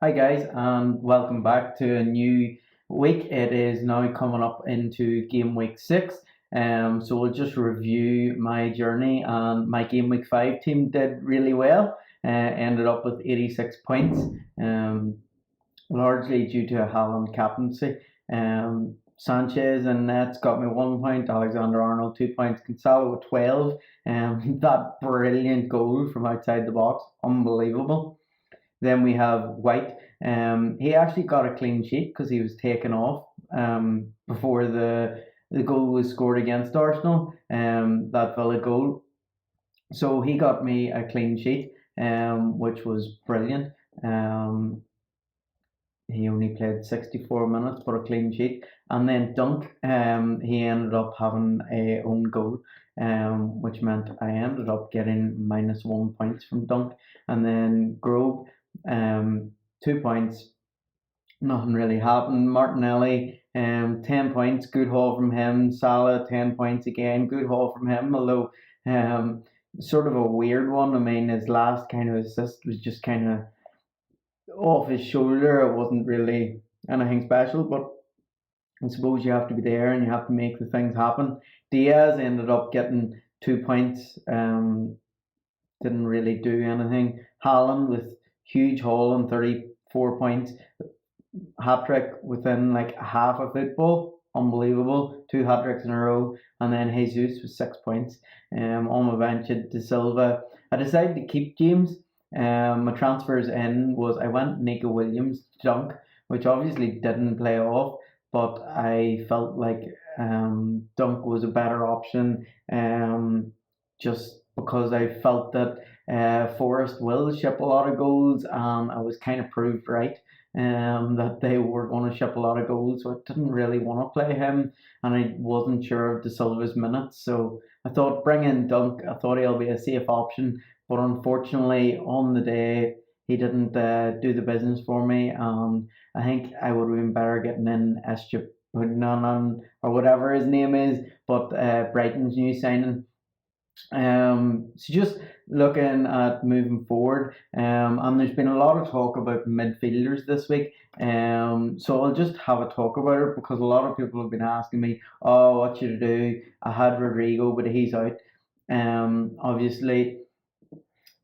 Hi guys, and welcome back to a new week. It is now coming up into game week 6. So we'll just review my journey, and my game week 5 team did really well. Ended up with 86 points, largely due to a Haaland captaincy. Sanchez and Nets got me 1 point, Alexander Arnold 2 points, Gonzalo with 12. That brilliant goal from outside the box, unbelievable. Then we have White. He actually got a clean sheet because he was taken off before the goal was scored against Arsenal, that Villa goal. So he got me a clean sheet, which was brilliant. He only played 64 minutes, but a clean sheet. And then Dunk, he ended up having a own goal, which meant I ended up getting -1 points from Dunk. And then Grove, 2 points, nothing really happened. Martinelli, 10 points, good haul from him. Salah, 10 points again, good haul from him, although sort of a weird one. I mean, his last kind of assist was just kind of off his shoulder. It wasn't really anything special, but I suppose you have to be there and you have to make the things happen. Diaz ended up getting 2 points, didn't really do anything. Haaland with huge haul and 34 points, hat trick within like half a football. Unbelievable. Two hat tricks in a row. And then Jesus with 6 points. On my bench at De Silva. I decided to keep James. My transfers in was I went Nico Williams, Dunk, which obviously didn't play off, but I felt like Dunk was a better option, just because I felt that Forest will ship a lot of goals, and I was kind of proved right, that they were going to ship a lot of goals, so I didn't really want to play him, and I wasn't sure of De Silva's minutes, so I thought bring in Dunk. I thought he'll be a safe option, but unfortunately on the day he didn't do the business for me, and I think I would have been better getting in Estupinian or whatever his name is, but Brighton's new signing. So just looking at moving forward, and there's been a lot of talk about midfielders this week. So I'll just have a talk about it because a lot of people have been asking me, "Oh, what should I do?" I had Rodrigo, but he's out. Obviously,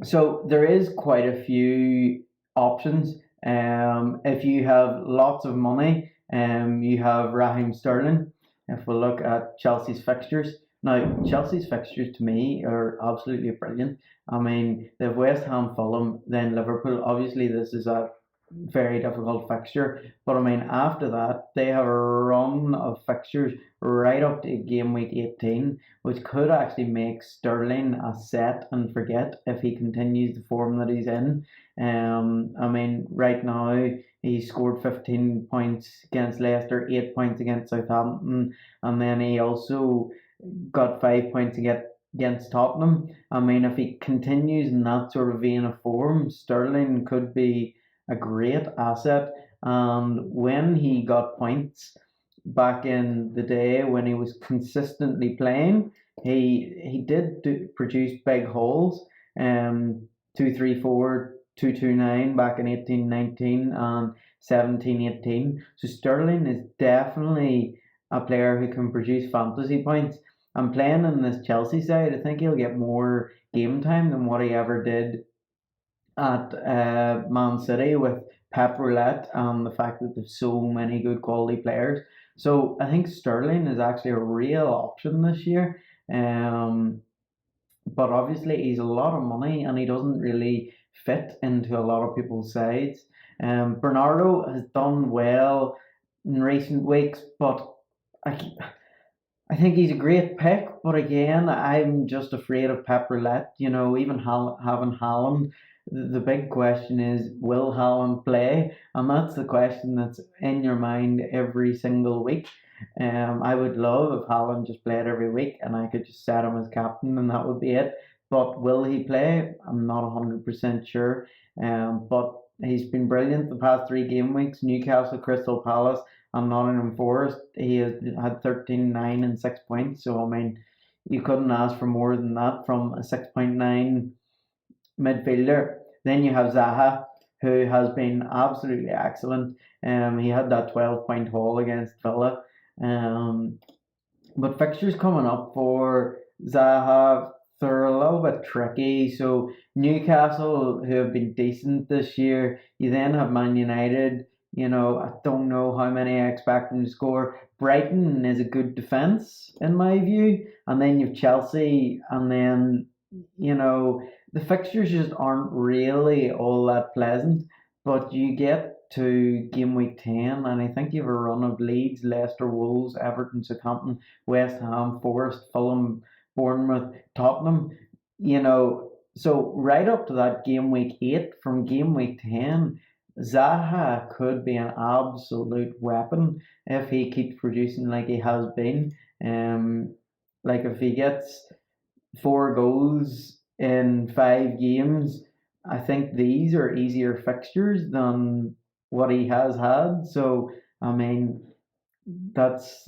so there is quite a few options. If you have lots of money, you have Raheem Sterling. If we look at Chelsea's fixtures, now Chelsea's fixtures to me are absolutely brilliant. I mean, they have West Ham, Fulham, then Liverpool. Obviously, this is a very difficult fixture, but I mean, after that, they have a run of fixtures right up to game week 18, which could actually make Sterling a set and forget if he continues the form that he's in. I mean, right now he scored 15 points against Leicester, 8 points against Southampton, and then he also got 5 points against Tottenham. I mean, if he continues in that sort of vein of form, Sterling could be a great asset. And when he got points back in the day when he was consistently playing, he did produce big hauls. 234, 229 back in 18-19 and 17-18. So Sterling is definitely a player who can produce fantasy points. And playing in this Chelsea side, I think he'll get more game time than what he ever did at Man City with Pep Roulette and the fact that there's so many good quality players. So I think Sterling is actually a real option this year. But obviously he's a lot of money and he doesn't really fit into a lot of people's sides. Bernardo has done well in recent weeks, but I, I think he's a great pick. But again, I'm just afraid of Pep Roulette. You know, even having Haaland, the big question is, will Haaland play? And that's the question that's in your mind every single week. I would love if Haaland just played every week and I could just set him as captain and that would be it. But will he play? I'm not 100% sure. But he's been brilliant the past three game weeks. Newcastle, Crystal Palace, and Nottingham Forest. He has had 13, 9, and 6 points. So, I mean, you couldn't ask for more than that from a 6.9 midfielder. Then you have Zaha. who has been absolutely excellent. He had that 12-point haul against Villa. Um, but fixtures coming up for Zaha, they're a little bit tricky. So Newcastle, who have been decent this year, you then have Man United. I don't know how many I expect them to score. Brighton is a good defence in my view, and then you've Chelsea, and then the fixtures just aren't really all that pleasant. But you get to game week 10, and I think you have a run of Leeds, Leicester, Wolves, Everton, Southampton, West Ham, Forest, Fulham, Bournemouth, Tottenham. So right up to that game week 8, from game week 10, Zaha could be an absolute weapon if he keeps producing like he has been. Like if he gets 4 goals in 5 games, I think these are easier fixtures than what he has had. So I mean, that's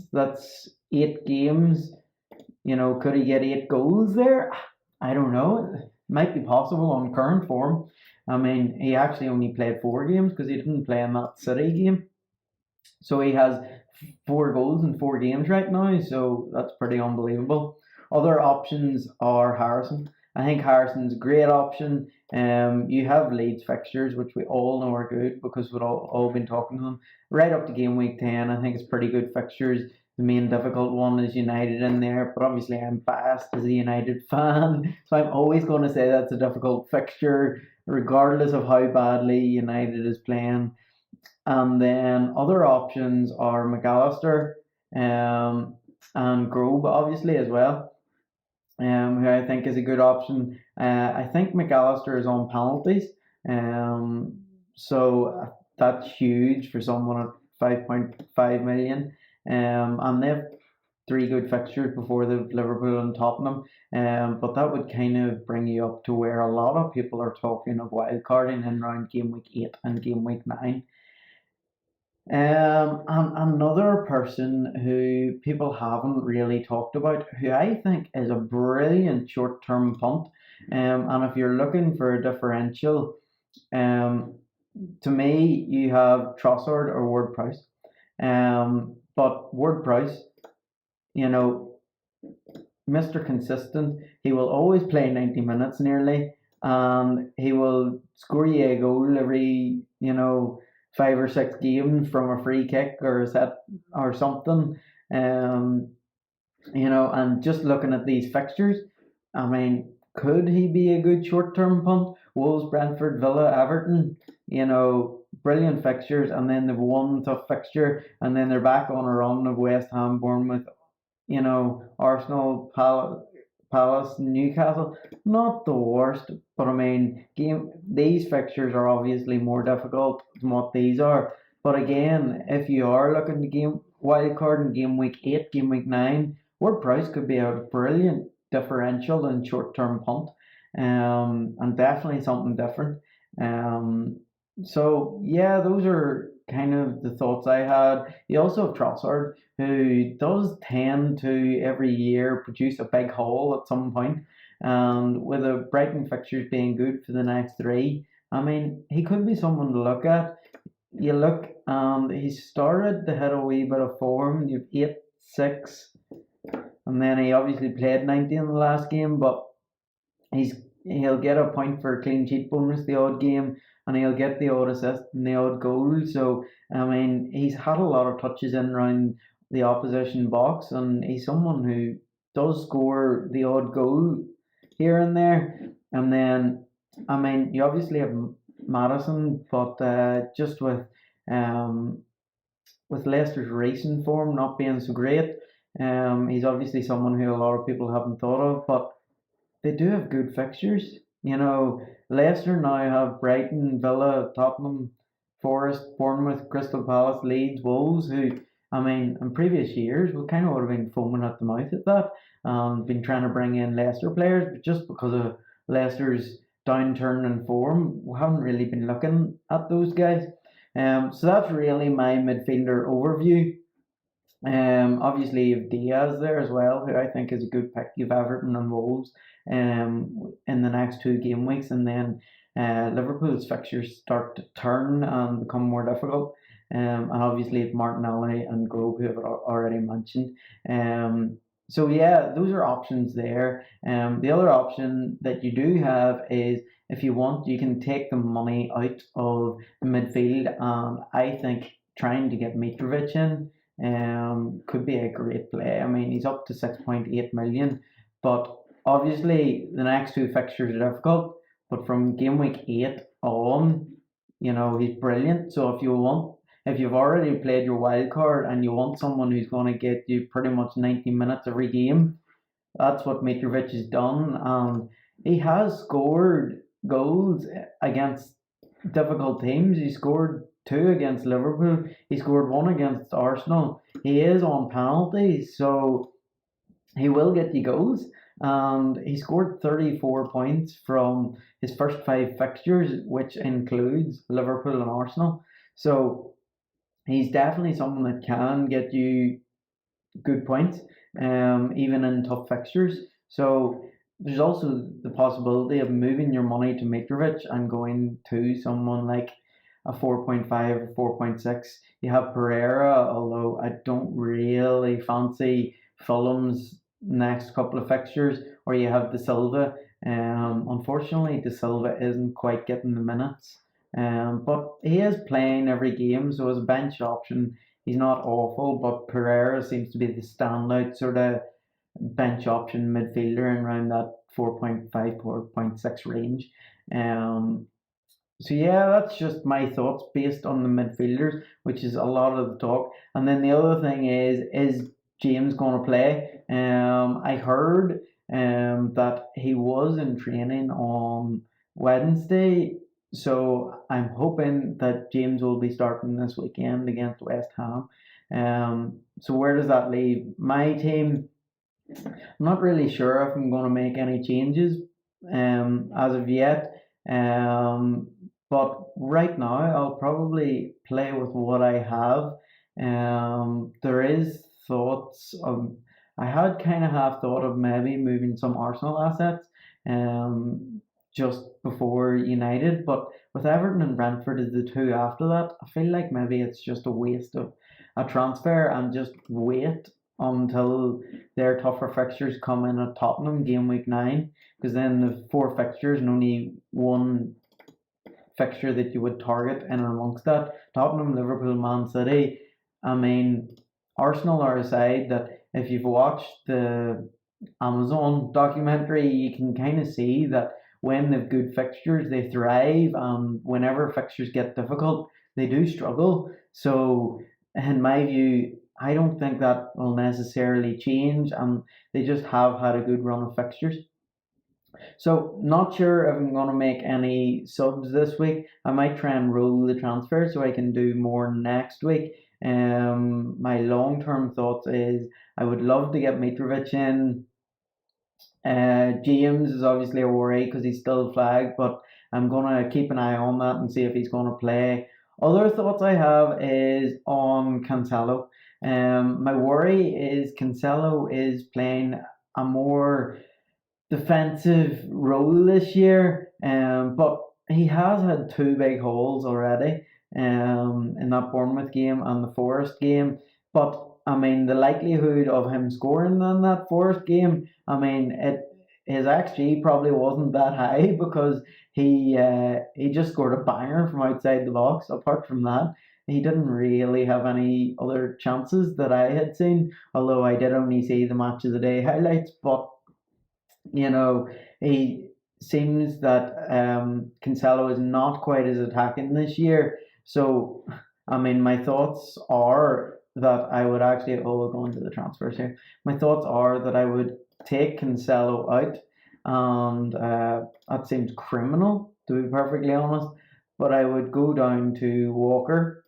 8 games. Could he get 8 goals there? I don't know. It might be possible on current form. I mean, he actually only played 4 games because he didn't play in that City game. So he has 4 goals in 4 games right now. So that's pretty unbelievable. Other options are Harrison. I think Harrison's a great option. You have Leeds fixtures, which we all know are good because we've all been talking to them. Right up to game week 10, I think it's pretty good fixtures. The main difficult one is United in there, but obviously I'm biased as a United fan, so I'm always going to say that's a difficult fixture, regardless of how badly United is playing. And then other options are McAllister and Grove, obviously, as well, who I think is a good option. I think McAllister is on penalties, so that's huge for someone at 5.5 million. And they've 3 good fixtures before the Liverpool and Tottenham. But that would kind of bring you up to where a lot of people are talking of wildcarding in around game week 8 and game week 9. And another person who people haven't really talked about, who I think is a brilliant short-term punt, and if you're looking for a differential, um, to me, you have Trossard or Ward-Prowse. But Ward-Prowse, you know, Mr. Consistent, he will always play 90 minutes nearly, and he will score you a goal every, 5 or 6 games from a free kick or a set or something. Um, and just looking at these fixtures, I mean, could he be a good short term punt? Wolves, Brentford, Villa, Everton, brilliant fixtures, and then they've one tough fixture, and then they're back on a run of West Ham, Bournemouth, Arsenal, Palace, Newcastle. Not the worst, but I mean, these fixtures are obviously more difficult than what these are. But again, if you are looking to game wild card in game week 8, game week 9, Ward-Prowse could be a brilliant differential and short term punt, and definitely something different. So yeah, those are kind of the thoughts I had. You also have Trossard, who does tend to every year produce a big haul at some point. And with the Brighton fixtures being good for the next 3, I mean, he could be someone to look at. You look, he started to hit a wee bit of form. You've 8, 6, and then he obviously played 90 in the last game, but he'll get a point for a clean sheet bonus the odd game, and he'll get the odd assist and the odd goal. So I mean, he's had a lot of touches in around the opposition box, and he's someone who does score the odd goal here and there. And then I mean, you obviously have Madison, but just with Leicester's racing form not being so great, he's obviously someone who a lot of people haven't thought of, but they do have good fixtures. Leicester now have Brighton, Villa, Tottenham, Forest, Bournemouth, Crystal Palace, Leeds, Wolves, who, I mean, in previous years, we kind of would have been foaming at the mouth at that, been trying to bring in Leicester players, but just because of Leicester's downturn in form, we haven't really been looking at those guys. So that's really my midfielder overview. Obviously you have Diaz there as well, who I think is a good pick. You've Everton and Wolves in the next 2 game weeks, and then Liverpool's fixtures start to turn and become more difficult. And obviously Martinelli and Grove, who I've already mentioned. So yeah, those are options there. The other option that you do have is, if you want, you can take the money out of the midfield, and I think trying to get Mitrovic in could be a great play. I mean, he's up to 6.8 million, but obviously the next two fixtures are difficult. But from game week 8 on, he's brilliant. So if you've already played your wild card and you want someone who's going to get you pretty much 90 minutes every game, that's what Mitrovic has done. And he has scored goals against difficult teams. He scored two against Liverpool. He scored one against Arsenal. He is on penalties, so he will get you goals. And he scored 34 points from his first 5 fixtures, which includes Liverpool and Arsenal. So he's definitely someone that can get you good points, even in tough fixtures. So there's also the possibility of moving your money to Mitrovic and going to someone like a 4.5 or 4.6. You have Pereira, although I don't really fancy Fulham's next couple of fixtures, or you have De Silva. Unfortunately, De Silva isn't quite getting the minutes, but he is playing every game, so as a bench option, he's not awful. But Pereira seems to be the standout sort of bench option midfielder in around that 4.5, 4.6 range. So yeah, that's just my thoughts based on the midfielders, which is a lot of the talk. And then the other thing is James going to play? I heard that he was in training on Wednesday, so I'm hoping that James will be starting this weekend against West Ham. So where does that leave my team? I'm not really sure if I'm going to make any changes as of yet. But right now, I'll probably play with what I have. There is thoughts of, I had kind of half thought of maybe moving some Arsenal assets just before United, but with Everton and Brentford as the two after that, I feel like maybe it's just a waste of a transfer and just wait until their tougher fixtures come in at Tottenham game week 9, because then the 4 fixtures and only one fixture that you would target in and amongst that. Tottenham, Liverpool, Man City. I mean, Arsenal are a side that, if you've watched the Amazon documentary, you can kind of see that when they've good fixtures, they thrive, and whenever fixtures get difficult, they do struggle. So, in my view, I don't think that will necessarily change, and they just have had a good run of fixtures. So, not sure if I'm going to make any subs this week. I might try and roll the transfer so I can do more next week. My long term thoughts is I would love to get Mitrovic in. James is obviously a worry because he's still flagged, but I'm going to keep an eye on that and see if he's going to play. Other thoughts I have is on Cancelo. My worry is Cancelo is playing a more defensive role this year, but he has had 2 big holes already in that Bournemouth game and the Forest game. But I mean, the likelihood of him scoring in that Forest game, I mean, his XG probably wasn't that high because he just scored a banger from outside the box. Apart from that, he didn't really have any other chances that I had seen, although I did only see the match of the day highlights. But he seems that Cancelo is not quite as attacking this year. So, I mean, my thoughts are that I would actually, we'll go into the transfers here. My thoughts are that I would take Cancelo out, and that seems criminal, to be perfectly honest, but I would go down to Walker.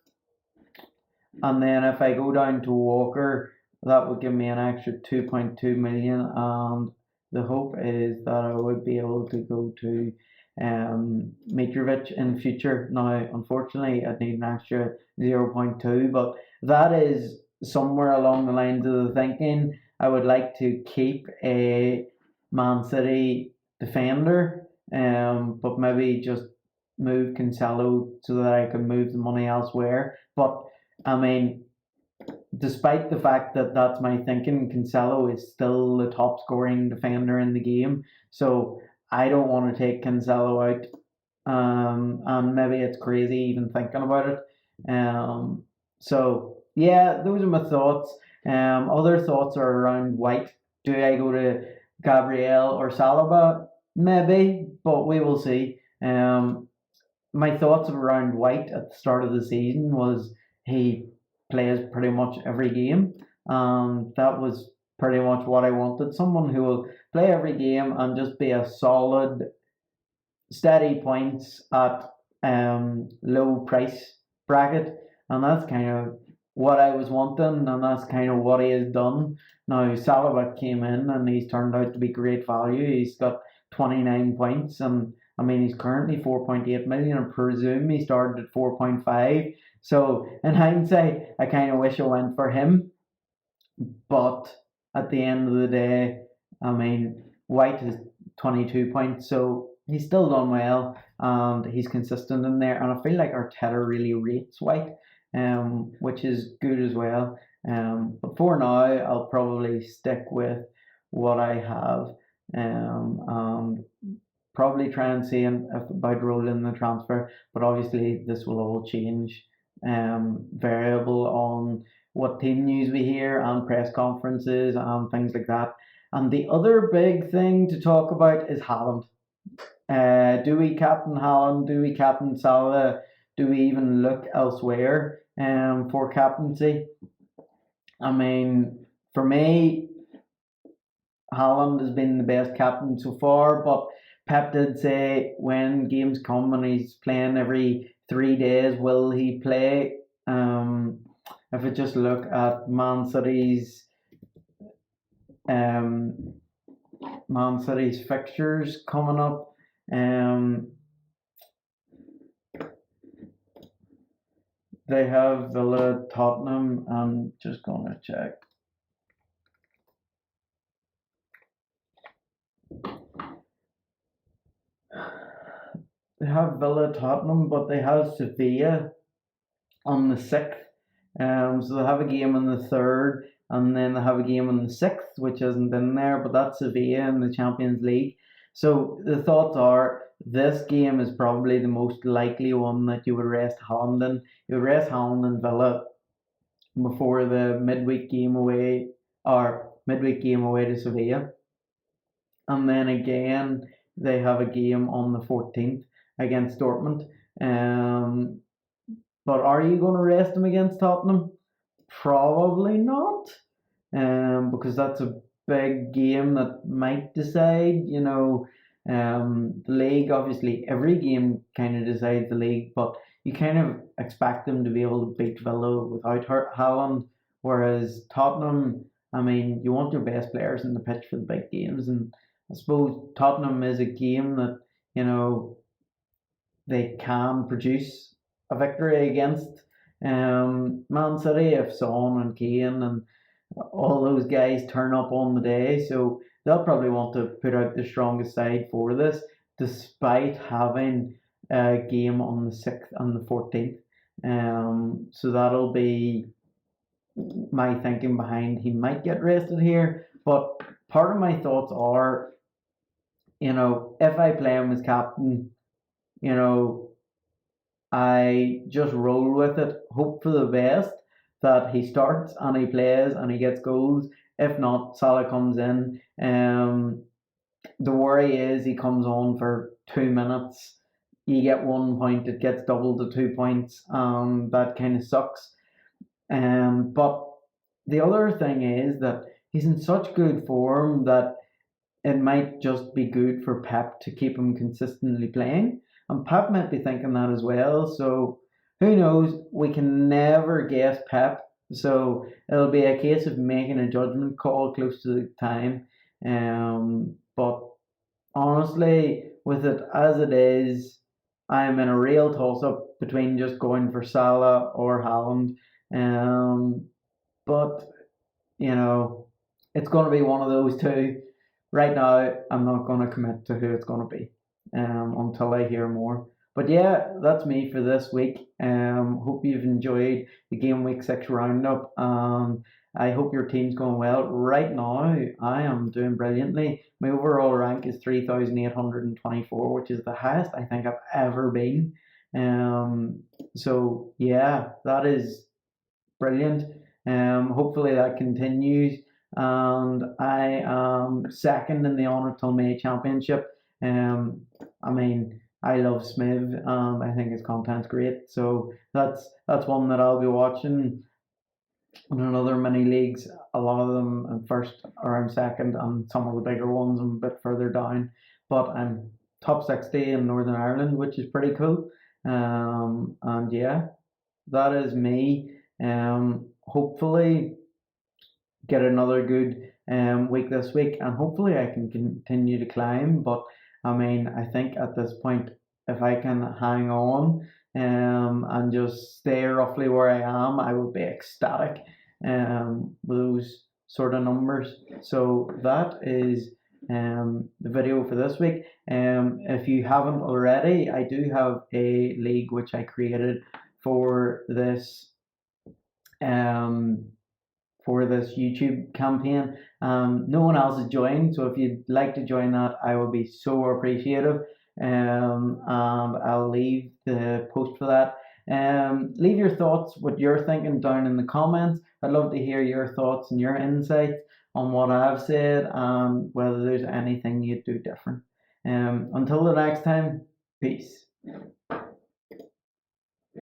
And then if I go down to Walker, that would give me an extra 2.2 million, and the hope is that I would be able to go to Mitrovic in future. Now, unfortunately, I'd need an extra 0.2, but that is somewhere along the lines of the thinking. I would like to keep a Man City defender, but maybe just move Cancelo so that I can move the money elsewhere. But I mean, despite the fact that that's my thinking, Cancelo is still the top scoring defender in the game. So I don't want to take Cancelo out. And maybe it's crazy even thinking about it. So yeah, those are my thoughts. Other thoughts are around White. Do I go to Gabriel or Saliba? Maybe, but we will see. My thoughts around White at the start of the season was he plays pretty much every game. That was pretty much what I wanted. Someone who will play every game and just be a solid, steady points at low price bracket. And that's kind of what I was wanting, and that's kind of what he has done. Now, Salah came in and he's turned out to be great value. He's got 29 points, and I mean, he's currently 4.8 million. I presume he started at 4.5. So, in hindsight, I kind of wish I went for him. But at the end of the day, I mean, White is 22 points, so he's still done well and he's consistent in there. And I feel like Arteta really rates White, which is good as well. But for now, I'll probably stick with what I have, and probably try and see about rolling the transfer. But obviously, this will all change, variable on what team news we hear and press conferences and things like that. And the other big thing to talk about is Haaland. Do we captain Haaland? Do we captain Salah? Do we even look elsewhere for captaincy? I mean, for me, Haaland has been the best captain so far, but Pep did say when games come and he's playing every 3 days, will he play? If I just look at um, Man City's fixtures coming up, they have Villa, Tottenham. I'm just gonna check. They have Villa, Tottenham, but they have Sevilla on the 6th. So they have a game on the 3rd, and then they have a game on the 6th, which isn't in there, but that's Sevilla in the Champions League. So the thoughts are this game is probably the most likely one that you would rest Haaland in. You would rest Haaland and Villa before the midweek game away to Sevilla. And then again, they have a game on the 14th against Dortmund. But are you going to rest them against Tottenham? Probably not, because that's a big game that might decide. The league. Obviously, every game kind of decides the league, but you kind of expect them to be able to beat Villa without Haaland. Whereas Tottenham, I mean, you want your best players in the pitch for the big games, and I suppose Tottenham is a game that you know they can produce a victory against Man City if Son and Kane and all those guys turn up on the day. So they'll probably want to put out the strongest side for this, despite having a game on the 6th and the 14th. So that'll be my thinking behind he might get rested here. But part of my thoughts are, if I play him as captain, I just roll with it, hope for the best that he starts and he plays and he gets goals. If not, Salah comes in. The worry is he comes on for 2 minutes. You get 1 point, it gets doubled to 2 points. That kind of sucks. But the other thing is that he's in such good form that it might just be good for Pep to keep him consistently playing. And Pep might be thinking that as well. So who knows? We can never guess Pep. So it'll be a case of making a judgment call close to the time. But honestly, with it as it is, I'm in a real toss up between just going for Salah or Haaland. But you know, it's going to be one of those two. Right now, I'm not going to commit to who it's going to be until I hear more. But yeah, that's me for this week. Hope you've enjoyed the Game Week 6 roundup. I hope your team's going well. Right now, I am doing brilliantly. My overall rank is 3,824, which is the highest I think I've ever been. So yeah, that is brilliant. Hopefully that continues. And I am second in the Honour Till May Championship. I mean, I love Smiv and I think his content's great. So that's one that I'll be watching. And in other mini leagues, a lot of them in first or in second, and some of the bigger ones I'm a bit further down. But I'm top 60 in Northern Ireland, which is pretty cool. And yeah, that is me. Hopefully get another good week this week, and hopefully I can continue to climb. But I mean, I think at this point, if I can hang on and just stay roughly where I am, I will be ecstatic with those sort of numbers. So that is the video for this week. If you haven't already, I do have a league which I created for this um, for this YouTube campaign. No one else has joined, so if you'd like to join that, I will be so appreciative. And I'll leave the post for that. Leave your thoughts, what you're thinking, down in the comments. I'd love to hear your thoughts and your insights on what I've said and whether there's anything you'd do different. Until the next time, peace.